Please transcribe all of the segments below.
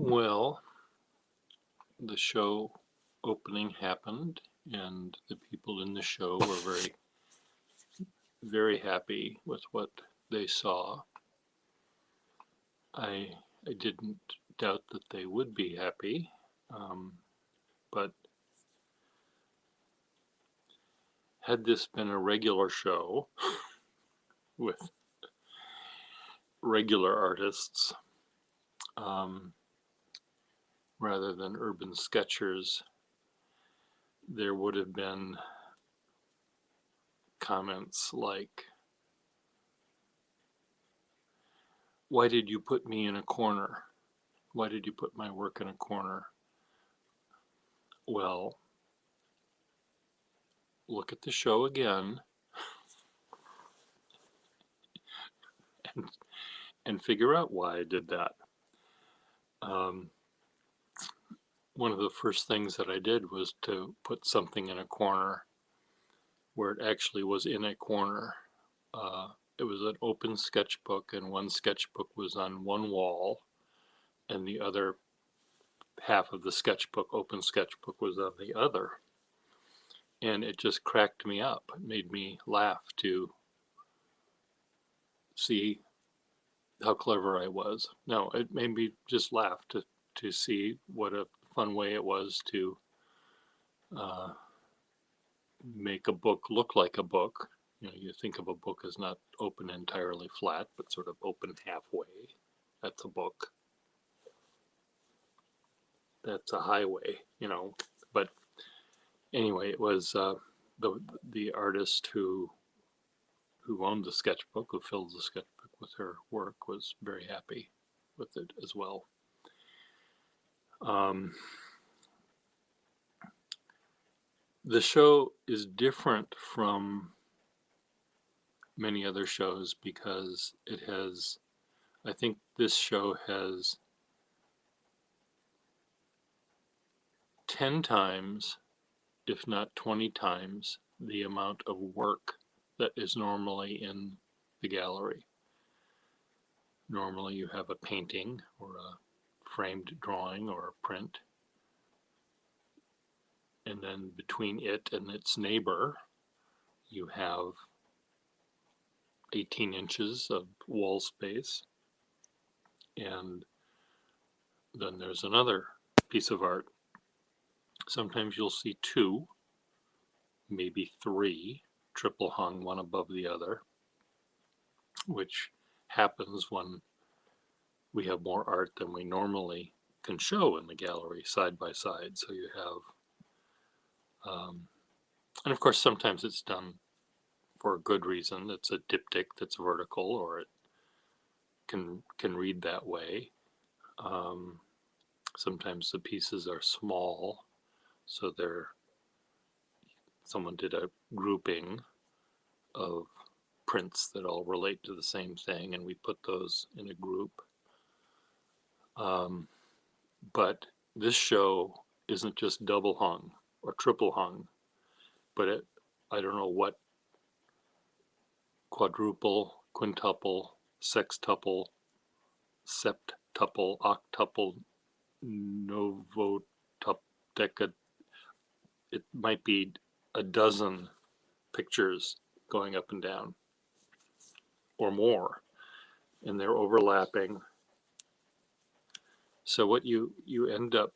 Well, the show opening happened, and the people in the show were very happy with what they saw. I didn't doubt that they would be happy, but had this been a regular show with regular artists um, rather than urban sketchers, there would have been comments like, "Why did you put me in a corner? Why did you put my work in a corner?" Well, look at the show again and, and figure out why I did that. Um, One of the first things that I did was to put something in a corner where it actually was in a corner. It was an open sketchbook, and one sketchbook was on one wall, and the other half of the sketchbook, open sketchbook, was on the other. And it just cracked me up. It made me laugh to see how clever I was. No, it made me just laugh to see what a fun way it was to uh, make a book look like a book. You know, you think of a book as not open entirely flat, but sort of open halfway. That's a book. That's a highway, you know. But anyway, it was the artist who owned the sketchbook, who filled the sketchbook with her work, was very happy with it as well. Um, the show is different from many other shows because it has, I think this show has 10 times, if not 20 times, the amount of work that is normally in the gallery. Normally, you have a painting or a framed drawing or a print, and then between it and its neighbor, you have 18 inches of wall space, and then there's another piece of art. Sometimes you'll see two, maybe three, triple hung one above the other, which happens when we have more art than we normally can show in the gallery side by side. So you have, and of course, sometimes it's done for a good reason. It's a diptych that's vertical, or it can read that way. Um, Sometimes the pieces are small, so someone did a grouping of prints that all relate to the same thing, and we put those in a group. Um, but this show isn't just double hung or triple hung, but I don't know what quadruple, quintuple, sextuple, septuple, octuple, novodeca. It might be a dozen pictures going up and down or more, and they're overlapping. So what you end up,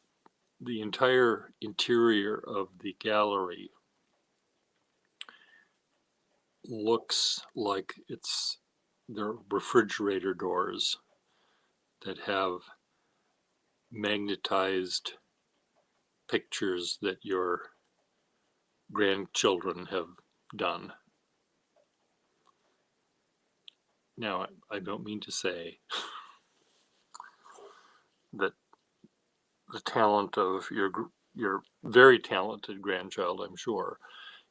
the entire interior of the gallery looks like it's the refrigerator doors that have magnetized pictures that your grandchildren have done. Now, I don't mean to say that the talent of your very talented grandchild, I'm sure,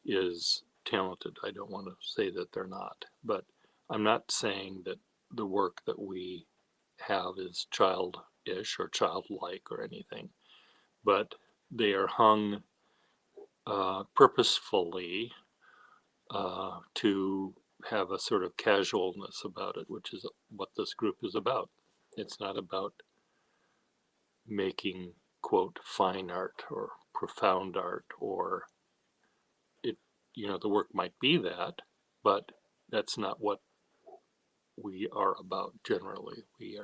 is talented. I don't want to say that they're not, but I'm not saying that the work that we have is childish or childlike or anything, but they are hung purposefully to have a sort of casualness about it, which is what this group is about. It's not about making, quote, fine art or profound art, or it, the work might be that, but that's not what we are about generally. We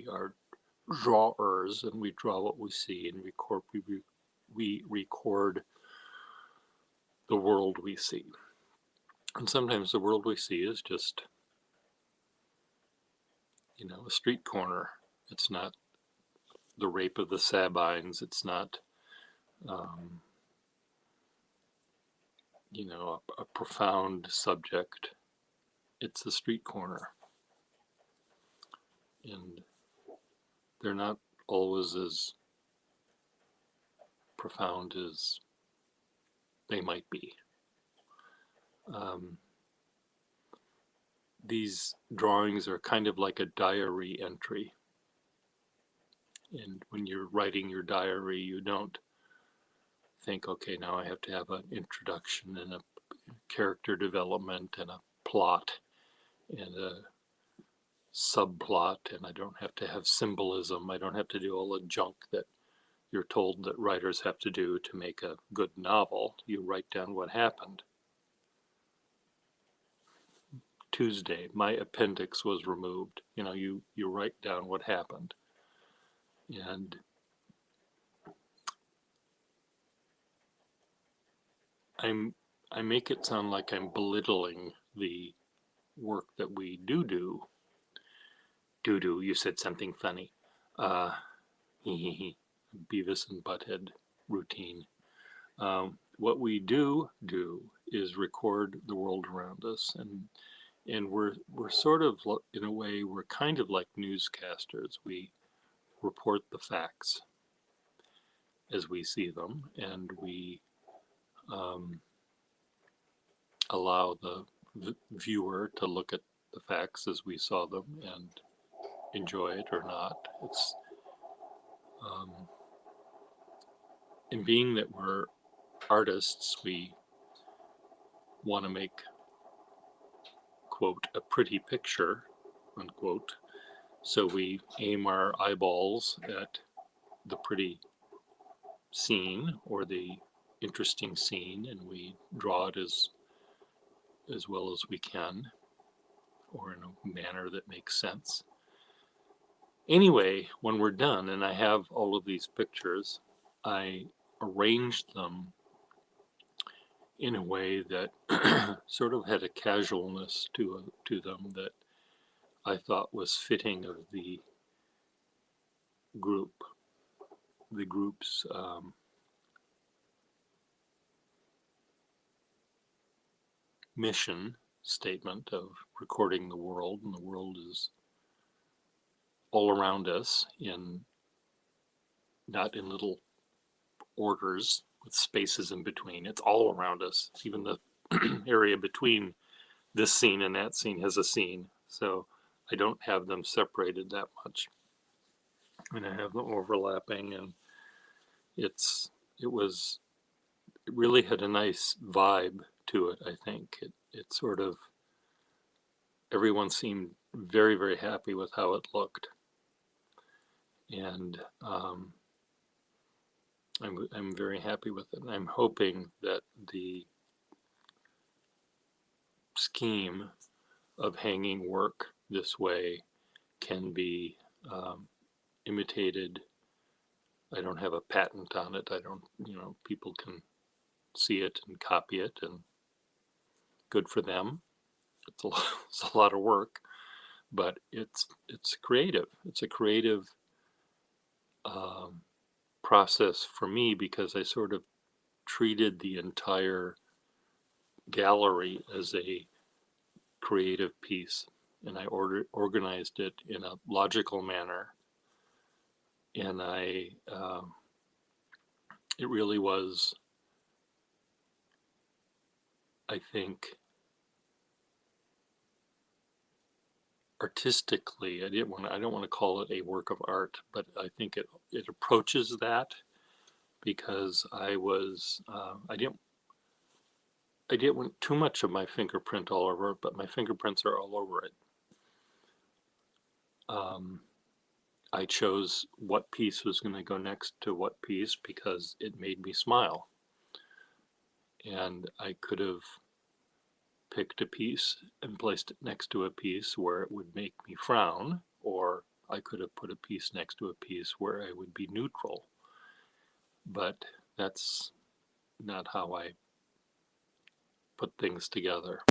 are drawers, and we draw what we see and we record the world we see. And sometimes the world we see is just, a street corner. It's not the rape of the Sabines. It's not, um, a profound subject. It's the street corner. And they're not always as profound as they might be. Um, these drawings are kind of like a diary entry. And when you're writing your diary, you don't think, okay, now I have to have an introduction and a character development and a plot and a subplot, and I don't have to have symbolism. I don't have to do all the junk that you're told that writers have to do to make a good novel. You write down what happened. Tuesday, my appendix was removed. You write down what happened. And I make it sound like I'm belittling the work that we do. You said something funny. Uh, Beavis and Butthead routine. What we do is record the world around us, and we're sort of, in a way, we're kind of like newscasters. We report the facts as we see them, and we allow the viewer to look at the facts as we saw them and enjoy it or not. It's and being that we're artists, we want to make, quote, a pretty picture, unquote. So we aim our eyeballs at the pretty scene or the interesting scene, and we draw it as well as we can, or in a manner that makes sense. Anyway, when we're done and I have all of these pictures, I arranged them in a way that sort of had a casualness to them that I thought was fitting of the group. The group's mission statement of recording the world, and the world is all around us, not in little orders with spaces in between. It's all around us. Even the area between this scene and that scene has a scene. So I don't have them separated that much. And I have them overlapping, and it really had a nice vibe to it, I think. It sort of, everyone seemed very, very happy with how it looked. And I'm very happy with it. And I'm hoping that the scheme of hanging work this way can be imitated. I don't have a patent on it. I don't, people can see it and copy it, and good for them. It's a lot of work, but it's creative. It's a creative process for me, because I sort of treated the entire gallery as a creative piece, and I organized it in a logical manner, and it really was, I think, artistically, I don't want to call it a work of art, but I think it approaches that, because I didn't want too much of my fingerprint all over it, but my fingerprints are all over it. I chose what piece was going to go next to what piece because it made me smile. And I could have picked a piece and placed it next to a piece where it would make me frown, or I could have put a piece next to a piece where I would be neutral. But that's not how I put things together.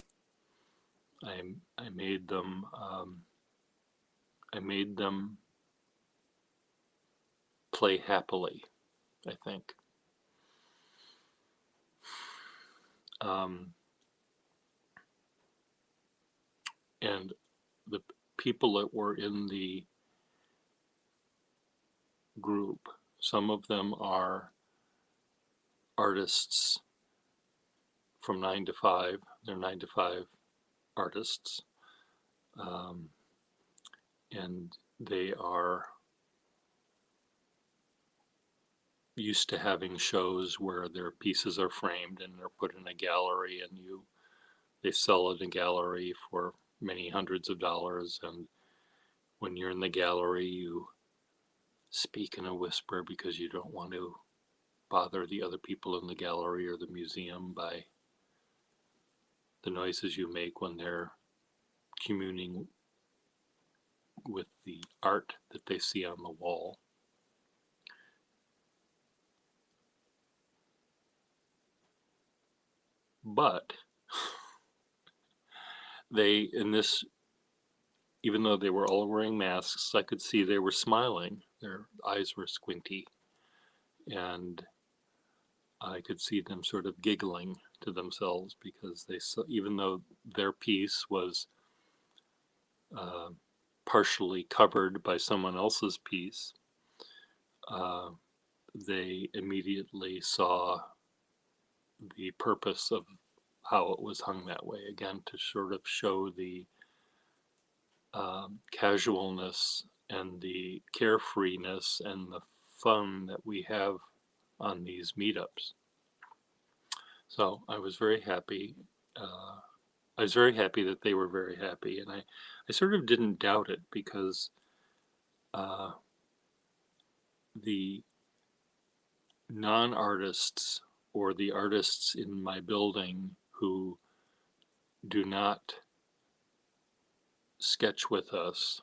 I made them I made them play happily, I think. Um, and the people that were in the group, some of them are artists from 9 to 5. They're 9 to 5 artists. Um, and they are used to having shows where their pieces are framed and they're put in a gallery, and they sell it in a gallery for many hundreds of dollars. And when you're in the gallery, you speak in a whisper because you don't want to bother the other people in the gallery or the museum by the noises you make when they're communing with the art that they see on the wall. But they, in this, even though they were all wearing masks, I could see they were smiling. Their eyes were squinty, and I could see them sort of giggling to themselves because they saw, even though their piece was uh, partially covered by someone else's piece, uh, they immediately saw the purpose of how it was hung that way, again, to sort of show the casualness and the carefreeness and the fun that we have on these meetups. So I was very happy. I was very happy that they were very happy, and I sort of didn't doubt it because uh, the non-artists or the artists in my building who do not sketch with us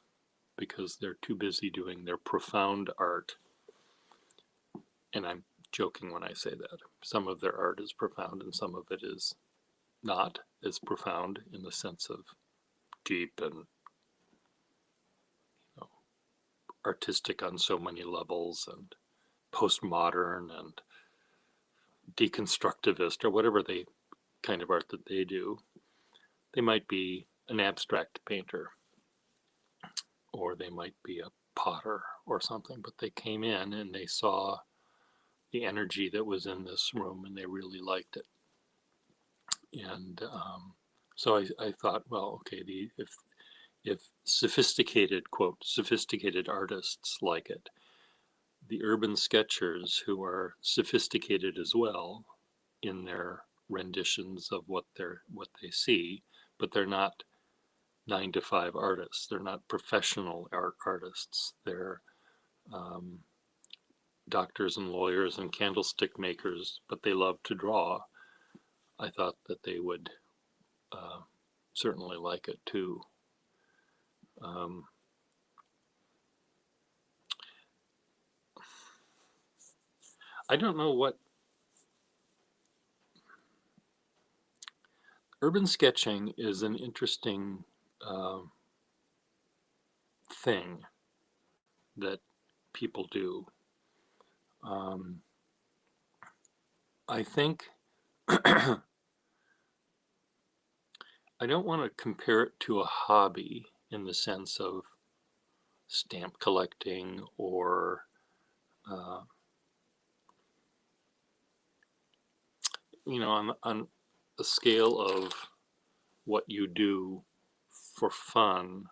because they're too busy doing their profound art, and I'm joking when I say that. Some of their art is profound and some of it is not as profound in the sense of deep and artistic on so many levels, and postmodern and deconstructivist, or whatever the kind of art that they do. They might be an abstract painter, or they might be a potter or something, but they came in and they saw the energy that was in this room and they really liked it. And so I thought, well, okay, if sophisticated, quote, sophisticated artists like it, the urban sketchers who are sophisticated as well in their renditions of what they see, but they're not 9 to 5 artists. They're not professional artists. They're um, doctors and lawyers and candlestick makers, but they love to draw. I thought that they would uh, certainly like it too. Um, I don't know what urban sketching is. An interesting uh, thing that people do. Um, I think I don't want to compare it to a hobby in the sense of stamp collecting or uh, on a scale of what you do for fun,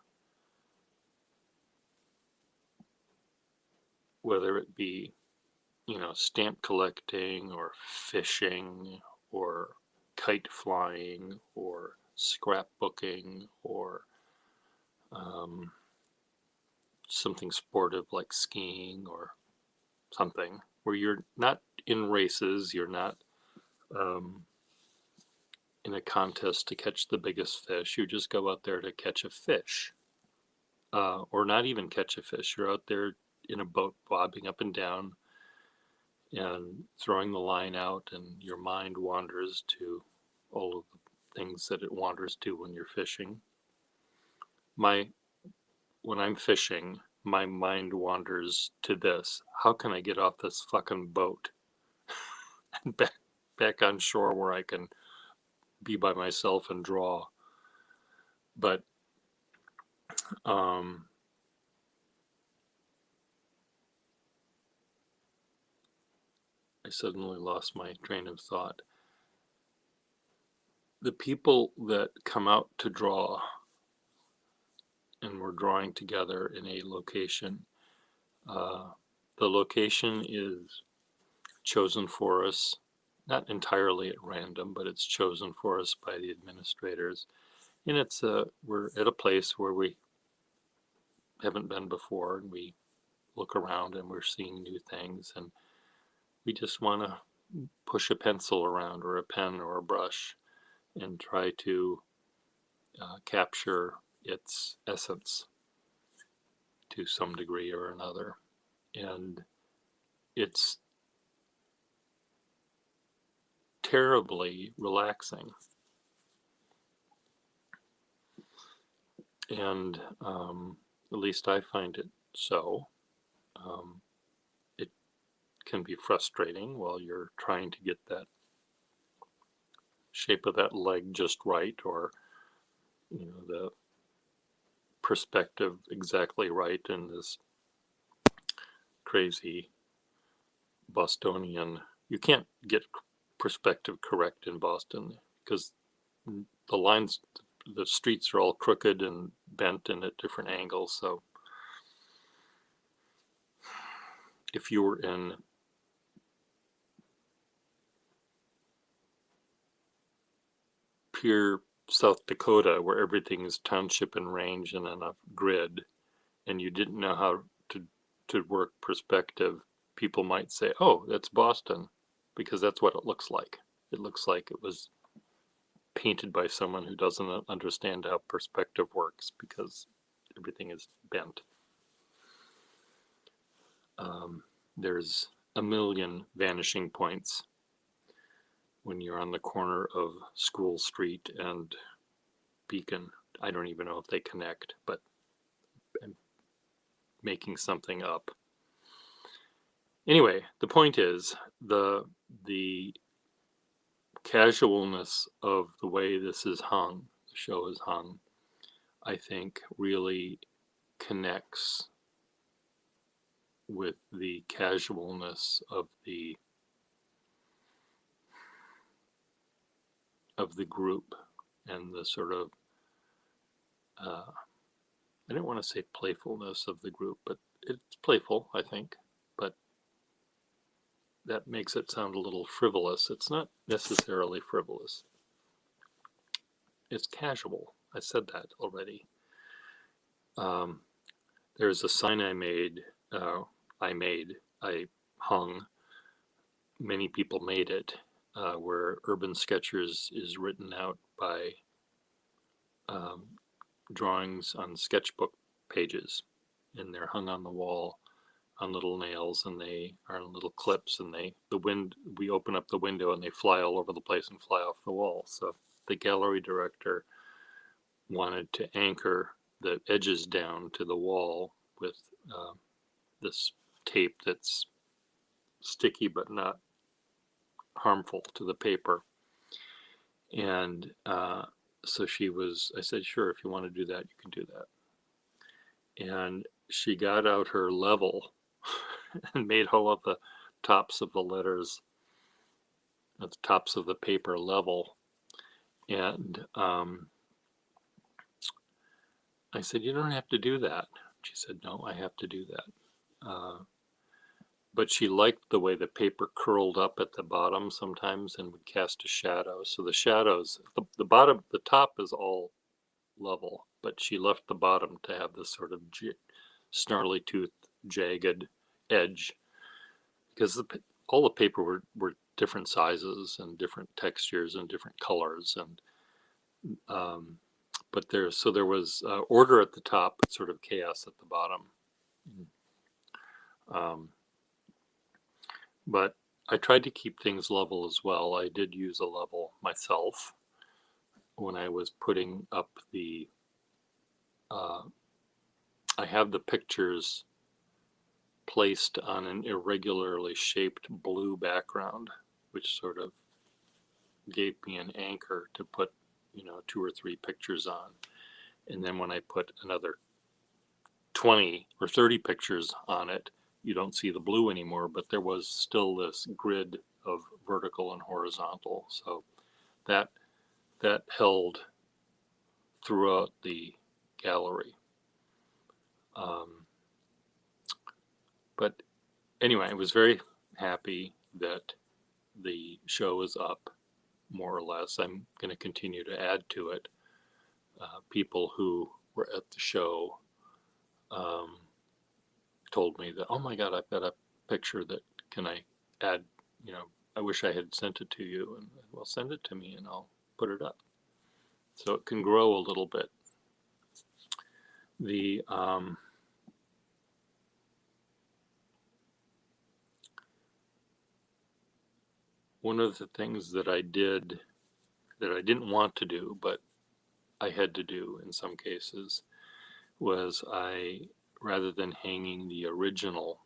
whether it be stamp collecting or fishing or kite flying or scrapbooking or um, something sportive like skiing or something where you're not in races, you're not in a contest to catch the biggest fish. You just go out there to catch a fish, or not even catch a fish. You're out there in a boat bobbing up and down and throwing the line out, and your mind wanders to all of the things that it wanders to when you're fishing. When I'm fishing, my mind wanders to this. How can I get off this fucking boat and back on shore where I can be by myself and draw? But I suddenly lost my train of thought. The people that come out to draw, and we're drawing together in a location, the location is chosen for us, not entirely at random, but it's chosen for us by the administrators. And we're at a place where we haven't been before, and we look around and we're seeing new things, and we just want to push a pencil around or a pen or a brush and try to capture its essence to some degree or another. And it's terribly relaxing. And at least I find it so. It can be frustrating while you're trying to get that shape of that leg just right, or the perspective exactly right in this crazy Bostonian. You can't get perspective correct in Boston because the lines, the streets are all crooked and bent and at different angles. So if you were in pure South Dakota, where everything is township and range and on a grid, and you didn't know how to work perspective, people might say, "Oh, that's Boston," because that's what it looks like. It looks like it was painted by someone who doesn't understand how perspective works because everything is bent. There's a million vanishing points when you're on the corner of School Street and Beacon. I don't even know if they connect, but I'm making something up. Anyway, the point is the casualness of the way this is hung, the show is hung, I think really connects with the casualness of the group and the sort of I don't want to say playfulness of the group, but it's playful, I think, but that makes it sound a little frivolous. It's not necessarily frivolous. It's casual. I said that already. There's a sign I hung, many people made it, where Urban Sketchers is written out by drawings on sketchbook pages, and they're hung on the wall on little nails, and they are in little clips, and we open up the window and they fly all over the place and fly off the wall. So the gallery director wanted to anchor the edges down to the wall with this tape that's sticky but not harmful to the paper. And so I said, sure, if you want to do that, you can do that. And she got out her level and made all of the tops of the letters at the tops of the paper level. And I said, you don't have to do that. She said, no, I have to do that. But she liked the way the paper curled up at the bottom sometimes and would cast a shadow. So the shadows, the top is all level, but she left the bottom to have this sort of snarly tooth, jagged edge, because all the paper were different sizes and different textures and different colors, and but there was order at the top, but sort of chaos at the bottom. Um, but I tried to keep things level as well. I did use a level myself when I was putting up the. I have the pictures placed on an irregularly shaped blue background, which sort of gave me an anchor to put, 2 or 3 pictures on. And then when I put another 20 or 30 pictures on it, you don't see the blue anymore, but there was still this grid of vertical and horizontal. So that held throughout the gallery. But anyway, I was very happy that the show is up, more or less. I'm going to continue to add to it. People who were at the show told me that, oh my God, I've got a picture that can I add, I wish I had sent it to you. And well, send it to me and I'll put it up. So it can grow a little bit. The one of the things that I did that I didn't want to do, but I had to do in some cases, was rather than hanging the original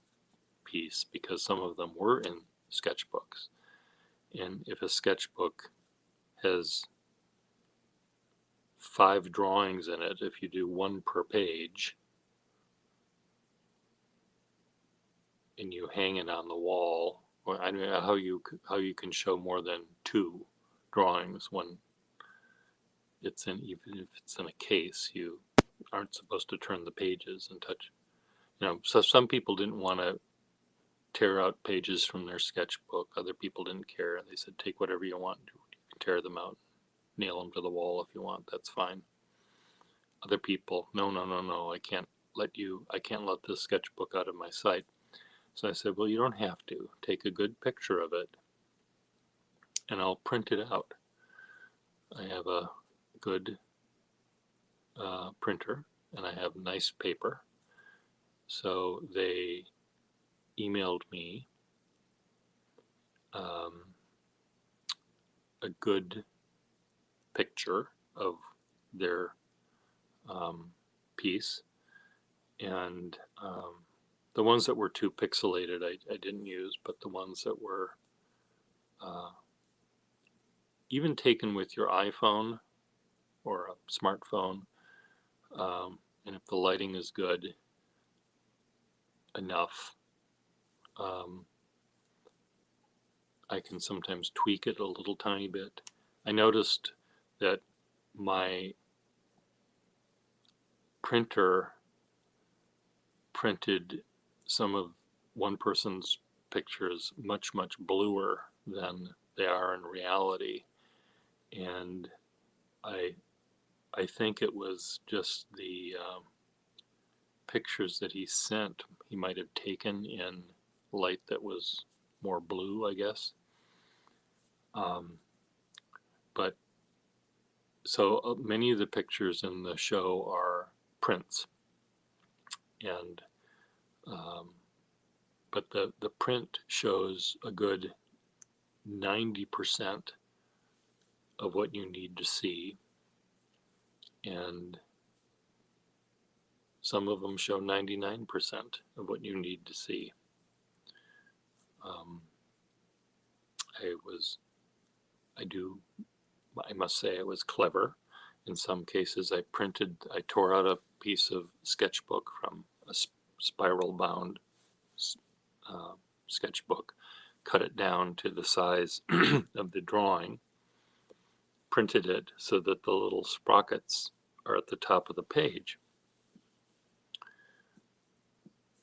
piece, because some of them were in sketchbooks, and if a sketchbook has 5 drawings in it, if you do 1 per page and you hang it on the wall, or I don't know how you can show more than 2 drawings when it's in, even if it's in a case, you aren't supposed to turn the pages and touch. So some people didn't want to tear out pages from their sketchbook. Other people didn't care. They said, take whatever you want. You can tear them out, nail them to the wall if you want. That's fine. Other people, no, I can't let this sketchbook out of my sight. So I said, well, you don't have to. Take a good picture of it and I'll print it out. I have a good printer and I have nice paper. So they emailed me a good picture of their piece, and the ones that were too pixelated I didn't use, but the ones that were even taken with your iPhone or a smartphone, and if the lighting is good enough, I can sometimes tweak it a little tiny bit. I noticed that my printer printed some of one person's pictures much bluer than they are in reality, and I think it was just the pictures that he sent. He might have taken in light that was more blue, I guess. But so many of the pictures in the show are prints, and but the print shows a good 90% of what you need to see, and some of them show 99% of what you need to see. I must say I was clever. In some cases I tore out a piece of sketchbook from a spiral bound sketchbook, cut it down to the size of the drawing, printed it so that the little sprockets are at the top of the page.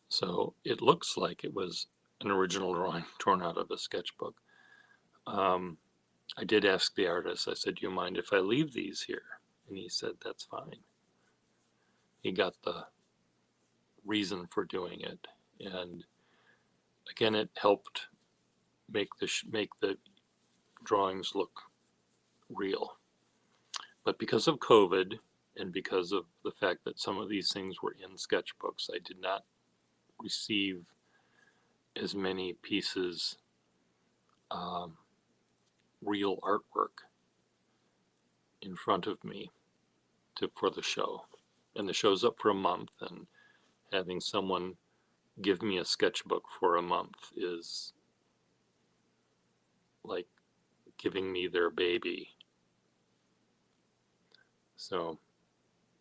So it looks like it was an original drawing torn out of a sketchbook. I did ask the artist, I said, do you mind if I leave these here? And he said, that's fine. He got the reason for doing it. And again, it helped make the drawings look real. But because of COVID and because of the fact that some of these things were in sketchbooks, I did not receive as many pieces, real artwork in front of me for the show. And the show's up for a month, and having someone give me a sketchbook for a month is like giving me their baby. So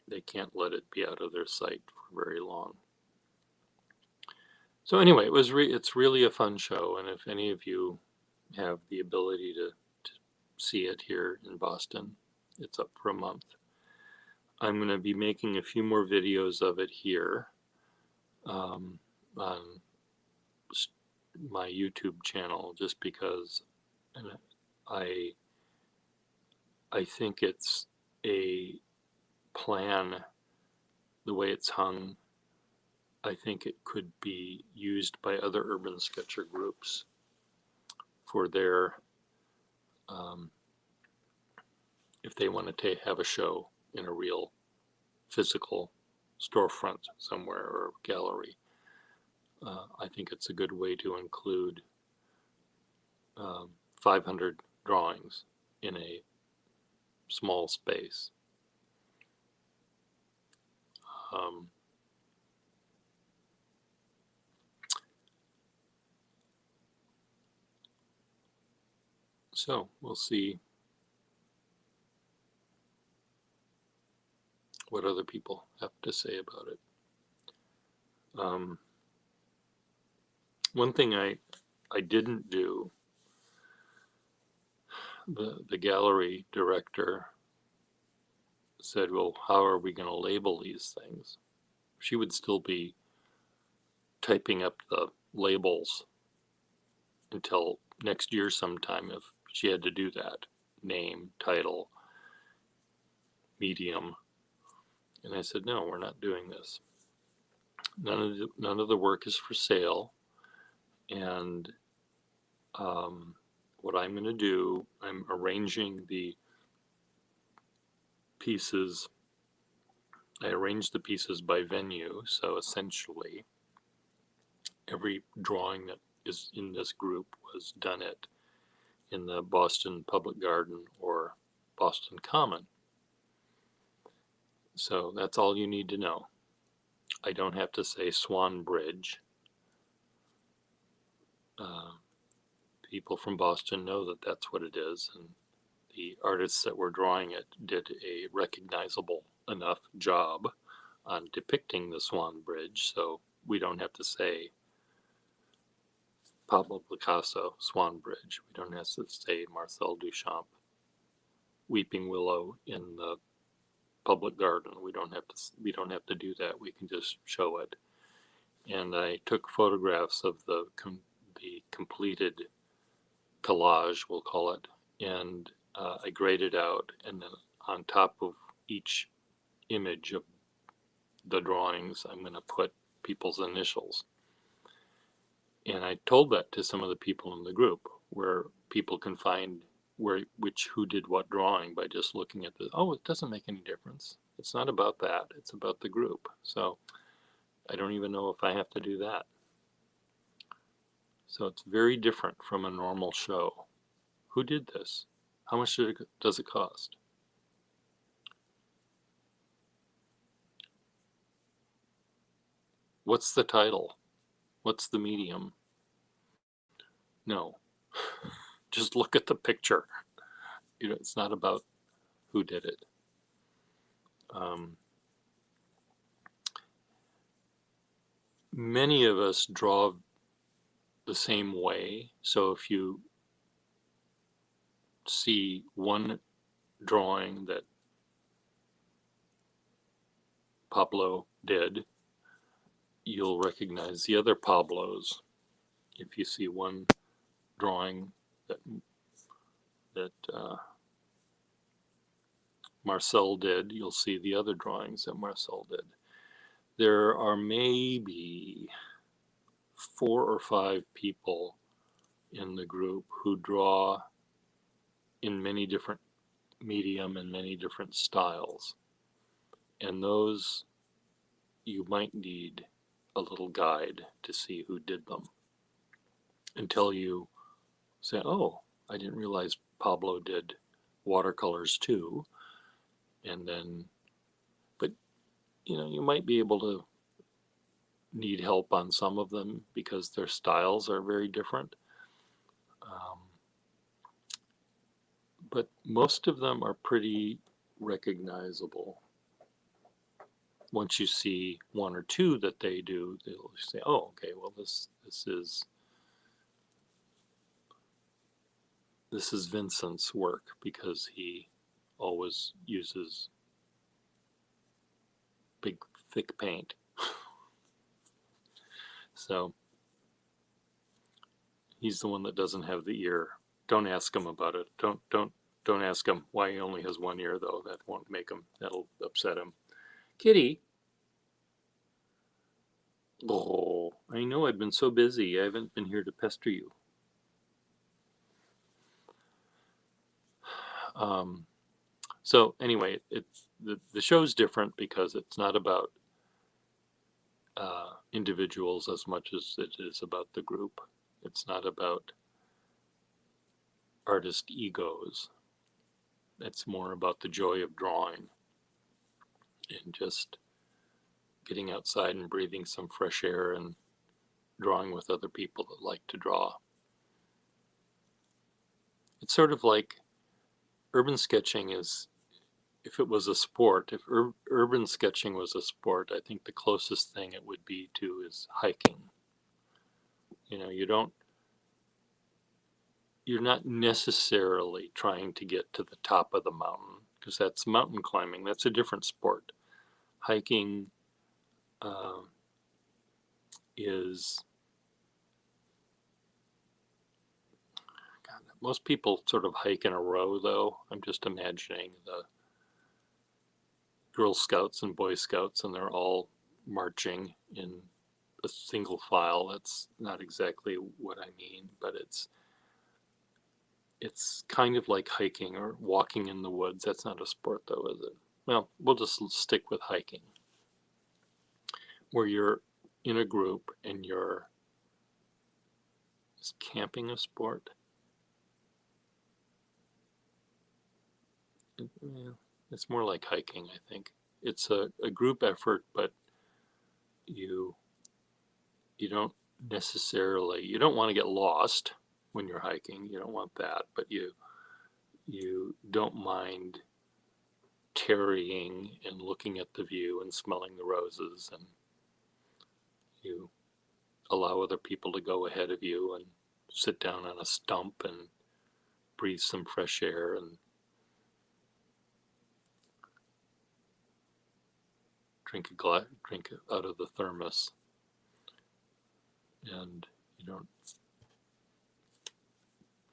they can't let it be out of their sight for very long. So anyway, it's really a fun show, and if any of you have the ability to see it here in Boston, it's up for a month. I'm going to be making a few more videos of it here on my YouTube channel, just because I think it's a plan, the way it's hung. I think it could be used by other urban sketcher groups for their, if they want to have a show in a real physical storefront somewhere or gallery. I think it's a good way to include 500 drawings in a small space. So we'll see what other people have to say about it. One thing I didn't do, the gallery director said, well, how are we going to label these things? She would still be typing up the labels until next year sometime if she had to do that. Name, title, medium. And I said, no, we're not doing this. None of the work is for sale. And what I'm going to do, I'm arranging the pieces. I arranged the pieces by venue. So essentially, every drawing that is in this group was done in the Boston Public Garden or Boston Common. So that's all you need to know. I don't have to say Swan Bridge. People from Boston know that that's what it is, and the artists that were drawing it did a recognizable enough job on depicting the Swan Bridge, so we don't have to say Pablo Picasso, Swan Bridge. We don't have to say Marcel Duchamp, Weeping Willow in the Public Garden. We don't have to do that. We can just show it. And I took photographs of the completed collage, we'll call it, and I graded out, and then on top of each image of the drawings, I'm going to put people's initials. And I told that to some of the people in the group, where people can find who did what drawing by just looking at oh, it doesn't make any difference. It's not about that. It's about the group. So I don't even know if I have to do that. So it's very different from a normal show. Who did this? How much does it cost? What's the title? What's the medium? No. Just look at the picture. It's not about who did it. Many of us draw the same way. So if you see one drawing that Pablo did, you'll recognize the other Pablos. If you see one drawing that Marcel did, you'll see the other drawings that Marcel did. there are maybe 4 or 5 people in the group who draw in many different medium and many different styles. And those you might need a little guide to see who did them until you say, oh, I didn't realize Pablo did watercolors too. And then, but you might be able to need help on some of them because their styles are very different. Um, but most of them are pretty recognizable. Once you see one or two that they do, they'll say, oh, okay, well, this is Vincent's work because he always uses big, thick paint. So he's the one that doesn't have the ear. Don't ask him about it. Don't ask him why he only has one ear though. That won't make him. That'll upset him. Kitty. Oh, I know I've been so busy. I haven't been here to pester you. Um, so anyway, the show's different because it's not about individuals as much as it is about the group. It's not about artist egos. It's more about the joy of drawing and just getting outside and breathing some fresh air and drawing with other people that like to draw. It's sort of like urban sketching is, if it was a sport, if urban sketching was a sport, I think the closest thing it would be to is hiking. You're not necessarily trying to get to the top of the mountain because that's mountain climbing. That's a different sport. Hiking uh, is, God, most people sort of hike in a row though. I'm just imagining the Girl Scouts and Boy Scouts and they're all marching in a single file. That's not exactly what I mean, but it's kind of like hiking or walking in the woods. That's not a sport though, is it? Well, we'll just stick with hiking, where you're in a group and is camping a sport? Yeah, it's more like hiking, I think. It's a group effort, but you you don't you don't want to get lost when you're hiking. You don't want that, but you don't mind tarrying and looking at the view and smelling the roses, and you allow other people to go ahead of you and sit down on a stump and breathe some fresh air and drink out of the thermos, and you don't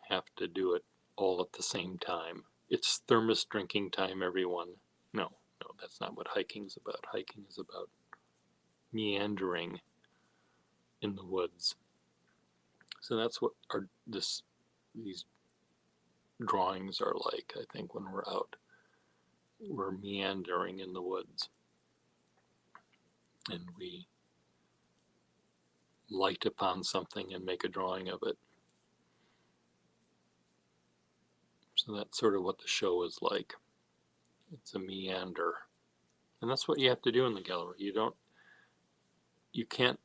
have to do it all at the same time. It's thermos drinking time, everyone. No, no, that's not what hiking's about. Hiking is about meandering in the woods. So that's what these drawings are like, I think, when we're out. We're meandering in the woods and we light upon something and make a drawing of it. So that's sort of what the show is like. It's a meander. And that's what you have to do in the gallery. You can't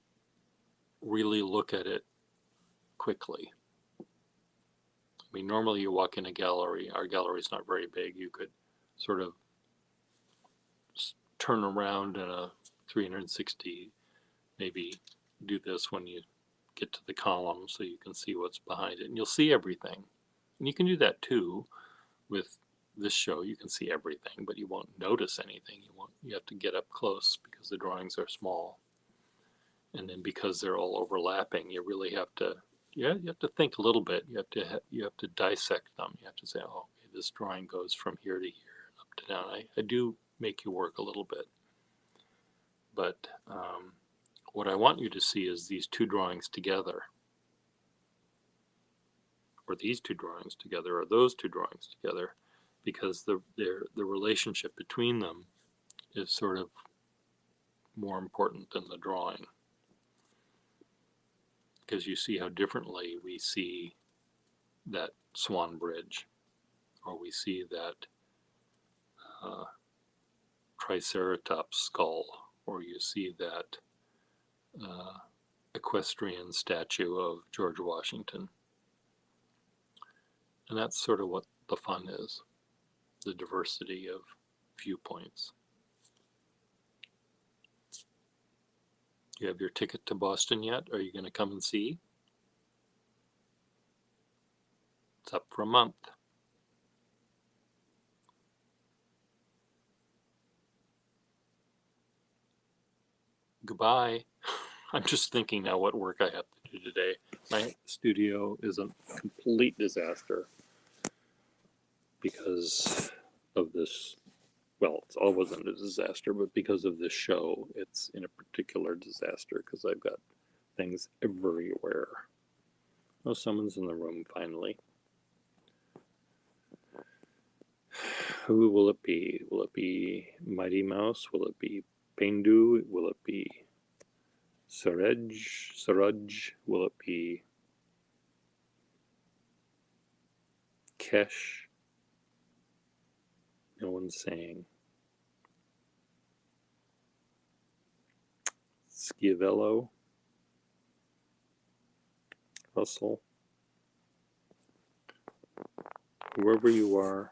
really look at it quickly. I mean, normally you walk in a gallery, our gallery's not very big, you could sort of turn around in a 360, maybe do this when you get to the column so you can see what's behind it, and you'll see everything. And you can do that too with this show. You can see everything, but you won't notice anything. You have to get up close because the drawings are small. And then because they're all overlapping, you really have to you have to think a little bit. You have to dissect them. You have to say, oh, okay, this drawing goes from here to here and up to down. I do make you work a little bit. But what I want you to see is these two drawings together, or these two drawings together, or those two drawings together, because the relationship between them is sort of more important than the drawing. Because you see how differently we see that Swan Bridge, or we see that Triceratops skull, or you see that equestrian statue of George Washington. And that's sort of what the fun is, the diversity of viewpoints. You have your ticket to Boston yet? Are you going to come and see? It's up for a month. Goodbye. I'm just thinking now what work I have to do today. My studio is a complete disaster because of this. Well, it's always a disaster, but because of this show, it's in a particular disaster because I've got things everywhere. Oh, someone's in the room finally. Who will it be? Will it be Mighty Mouse? Will it be Paindu? Will it be Suraj? Will it be Kesh? No one's saying. Schiavello? Russell? Whoever you are,